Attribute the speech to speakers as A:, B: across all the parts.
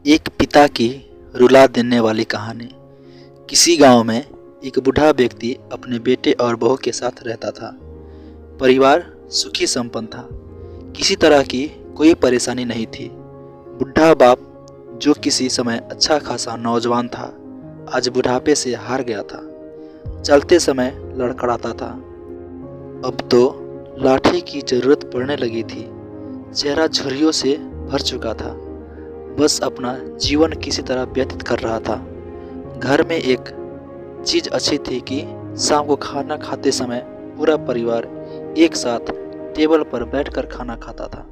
A: एक पिता की रुला देने वाली कहानी। किसी गांव में एक बूढ़ा व्यक्ति अपने बेटे और बहू के साथ रहता था। परिवार सुखी संपन्न था, किसी तरह की कोई परेशानी नहीं थी। बुढ़ा बाप, जो किसी समय अच्छा खासा नौजवान था, आज बुढ़ापे से हार गया था। चलते समय लड़खड़ाता था, अब तो लाठी की जरूरत पड़ने लगी थी। चेहरा झुर्रियों से भर चुका था, बस अपना जीवन किसी तरह व्यतीत कर रहा था। घर में एक चीज अच्छी थी कि शाम को खाना खाते समय पूरा परिवार एक साथ टेबल पर बैठकर खाना खाता था।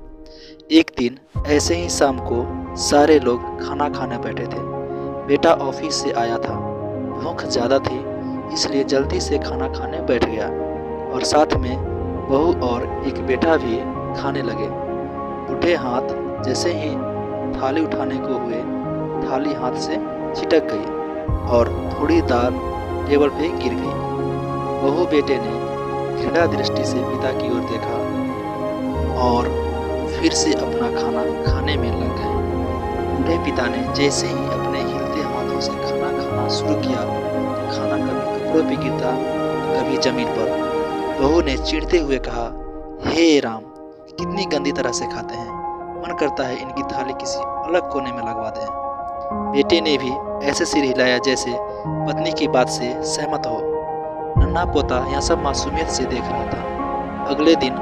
A: एक दिन ऐसे ही शाम को सारे लोग खाना खाने बैठे थे। बेटा ऑफिस से आया था, भूख ज़्यादा थी, इसलिए जल्दी से खाना खाने बैठ गया और साथ में बहू और एक बेटा भी खाने लगे। बूढ़े हाथ जैसे ही थाली उठाने को हुए, थाली हाथ से छिटक गई और थोड़ी दाल टेबल पे गिर गई। बहू बेटे ने घृणा दृष्टि से पिता की ओर देखा और फिर से अपना खाना खाने में लग गए। बूढ़े पिता ने जैसे ही अपने हिलते हाथों से खाना खाना शुरू किया, खाना कभी कपड़ों पे गिरता, कभी जमीन पर। बहू ने चिढ़ते हुए कहा, हे राम, कितनी गंदी तरह से खाते हैं, मन करता है इनकी थाली किसी अलग कोने में लगवा दें। बेटे ने भी ऐसे सिर हिलाया जैसे पत्नी की बात से सहमत हो। नन्हा पोता यह सब मासूमियत से देख रहा था। अगले दिन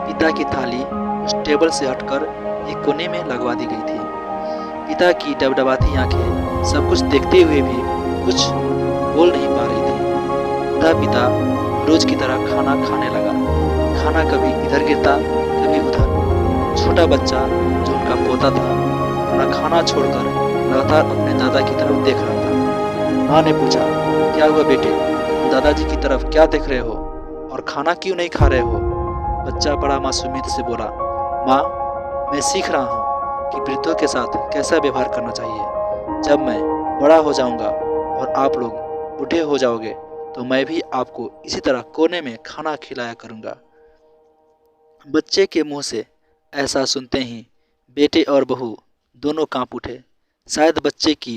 A: पिता की थाली उस टेबल से हटकर एक कोने में लगवा दी गई थी। पिता की डबडबाती आंखें सब कुछ देखते हुए भी कुछ बोल नहीं पा रही थी। बूढ़ा पिता रोज की तरह खाना खाने लगा। खाना कभी इधर गिरता, कभी उधर। छोटा बच्चा, जो उनका पोता था, अपना खाना छोड़कर लगातार अपने दादा की तरफ देख रहा था। माँ ने पूछा, क्या हुआ बेटे, तुम दादाजी की तरफ क्या देख रहे हो और खाना क्यों नहीं खा रहे हो? बच्चा बड़ा मासूमियत से बोला, माँ, मैं सीख रहा हूँ कि वृद्धों के साथ कैसा व्यवहार करना चाहिए। जब मैं बड़ा हो जाऊँगा और आप लोग बूढ़े हो जाओगे तो मैं भी आपको इसी तरह कोने में खाना खिलाया करूँगा। बच्चे के मुंह से ऐसा सुनते ही बेटे और बहू दोनों कांप उठे। शायद बच्चे की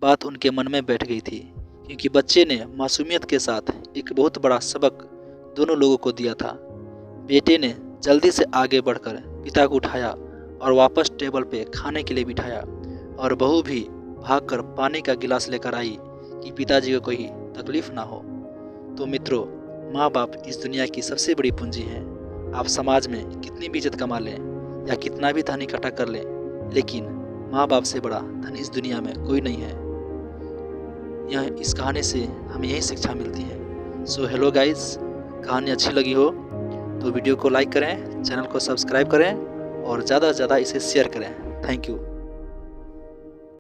A: बात उनके मन में बैठ गई थी, क्योंकि बच्चे ने मासूमियत के साथ एक बहुत बड़ा सबक दोनों लोगों को दिया था। बेटे ने जल्दी से आगे बढ़कर पिता को उठाया और वापस टेबल पे खाने के लिए बिठाया, और बहू भी भागकर पानी का गिलास लेकर आई कि पिताजी को कोई तकलीफ ना हो। तो मित्रों, माँ बाप इस दुनिया की सबसे बड़ी पूंजी है। आप समाज में कितनी भी इज्जत कमा लें या कितना भी धन इकट्ठा कर लें, लेकिन माँ बाप से बड़ा धन इस दुनिया में कोई नहीं है। इस कहानी से हमें यही शिक्षा मिलती है। सो हेलो गाइस, कहानी अच्छी लगी हो तो वीडियो को लाइक करें, चैनल को सब्सक्राइब करें और ज़्यादा से ज़्यादा इसे शेयर करें। Thank you.